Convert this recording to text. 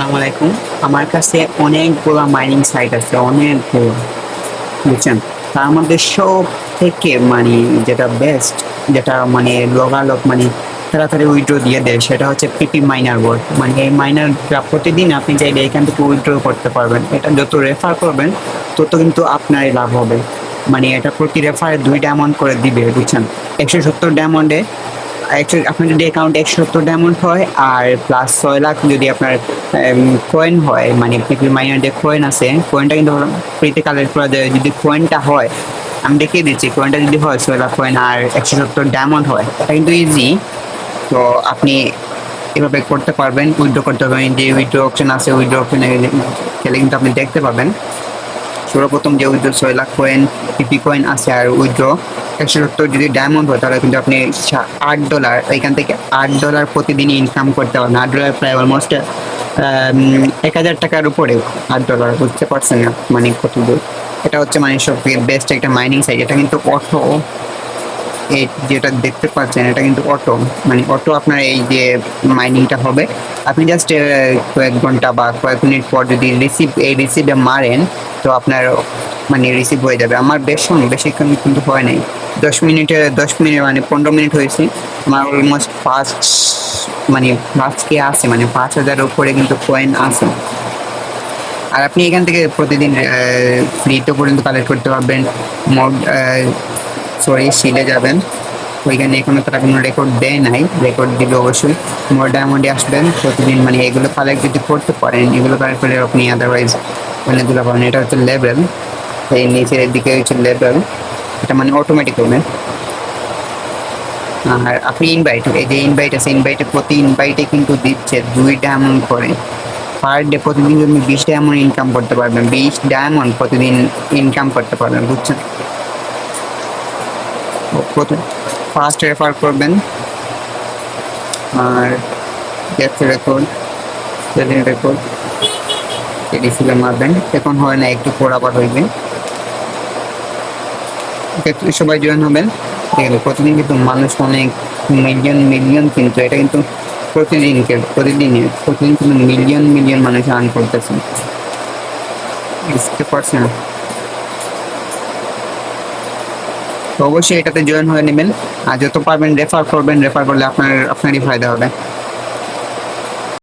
আসসালামু আলাইকুম। আমার কাছে অনেকগুলা মাইনিং সাইট আছে, অনেকগুলো। বুঝছেন? তার মধ্যে সবথেকে মানে যেটা বেস্ট, যেটা মানে লগালগ মানে তাড়াতাড়ি উইথড্র দিয়ে দেয় সেটা হচ্ছে পিপি মাইনার বোর্ড। মানে এই মাইনারটা প্রতিদিন আপনি চাইলে এখান থেকে উইথড্র করতে পারবেন। এটা যত রেফার করবেন তত কিন্তু আপনারই লাভ হবে। মানে এটা প্রতি রেফারে 2 ডায়মন্ড করে দিবে, বুঝছেন? 170 ডায়মন্ডে আপনার যদি অ্যাকাউন্টে 170 ডায়মন্ড হয় আর প্লাস 6 লাখ যদি আপনার কয়েন হয়, মানে পিপি মাইনার যে কয়েন আছে কয়েনটা কিন্তু ফ্রিতে কালেক্ট করা যায়। যদি কয়েনটা হয়, আমি দেখিয়ে দিচ্ছি, কয়েনটা যদি হয় 6 লাখ কয়েন আর 170 ডায়মন্ড হয়, এটা কিন্তু ইজি। তো আপনি এভাবে করতে পারবেন, উইথড্র করতে পারবেন। যে উইথড্র অপশন আছে, উইথড্র অপশনে গেলে কিন্তু আপনি দেখতে পাবেন সর্বপ্রথম যে উইথড্র 6 লাখ কয়েন পিপি কয়েন আছে আর উইথড্র 170 যদি ডায়মন্ড হয় তাহলে কিন্তু আপনি $8 এখান থেকে $8 প্রতিদিন ইনকাম করতে পারবেন। $8 প্রায় অলমোস্ট 1,000 টাকার উপরে। $8 বুঝতে পারছেন না মানে কত দূর। এটা হচ্ছে মানে সব থেকে বেস্ট একটা মাইনিং সাইট। এটা কিন্তু অটো, এই যেটা দেখতে পাচ্ছেন এটা কিন্তু অটো, মানে অটো আপনার এই যে মাইনিংটা হবে। আপনি জাস্ট কয়েক ঘন্টা বা কয়েক মিনিট পর যদি রিসিভে মারেন তো আপনার মানে রিসিভ হয়ে যাবে। আমার বেশিক্ষণ কিন্তু হয় নাই, 10 মিনিট মানে 15 মিনিট হয়েছে। আমার অলমোস্ট মানে ফার্স্ট কে আছে, মানে 5,000 উপরে কিন্তু কয়েন আছে। আর আপনি এখান থেকে প্রতিদিন ফ্রিতে পর্যন্ত কালেক্ট করতে পারবেন। মোড শিলে যাবেন, ওইখানে এখনো তারা কোনো রেকর্ড দেয় নাই, রেকর্ড দিবে অবশ্যই। মোর ডায়মন্ডে আসবেন প্রতিদিন, মানে এগুলো কালেক্ট যদি করতে পারেন, এগুলো কালেক্ট করলে আপনি আদারওয়াইজ অনেকগুলো পাবেন। এটা হচ্ছে লেভেল, এই নিচের দিকে হচ্ছে লেভেল, এটা মানে অটোমেটিক হবে। আর আপনি ইনভাইট, এই যে ইনভাইট আছে, প্রতি ইনভাইটে কিন্তু দিচ্ছে 2 ডায়মন্ড করে পার ডে। প্রতিদিন আপনি 20 ডায়মন্ড ইনকাম করতে পারবেন, 20 ডায়মন্ড প্রতিদিন ইনকাম করতে পারবেন, বুঝছেন? ফার্স্ট রেফার করবেন আর গেট রেকর্ড, সেলিং রেকর্ড রিসিভে মারবেন। এখন হয় না, একটু পর আবার হইবে। সবাই জয়েন হবেন। ঠিক আছে, প্রতিদিন কিন্তু মানুষ অনেক মিলিয়ন কিন্তু এটা কিন্তু প্রতিদিন কিন্তু মিলিয়ন মানুষ আর্ন করতেছে, বুঝতে পারছেন? তো অবশ্যই এটাতে জয়েন হয়ে নেবেন। আর যত পারবেন রেফার করবেন, রেফার করলে আপনারই ফায়দা হবে।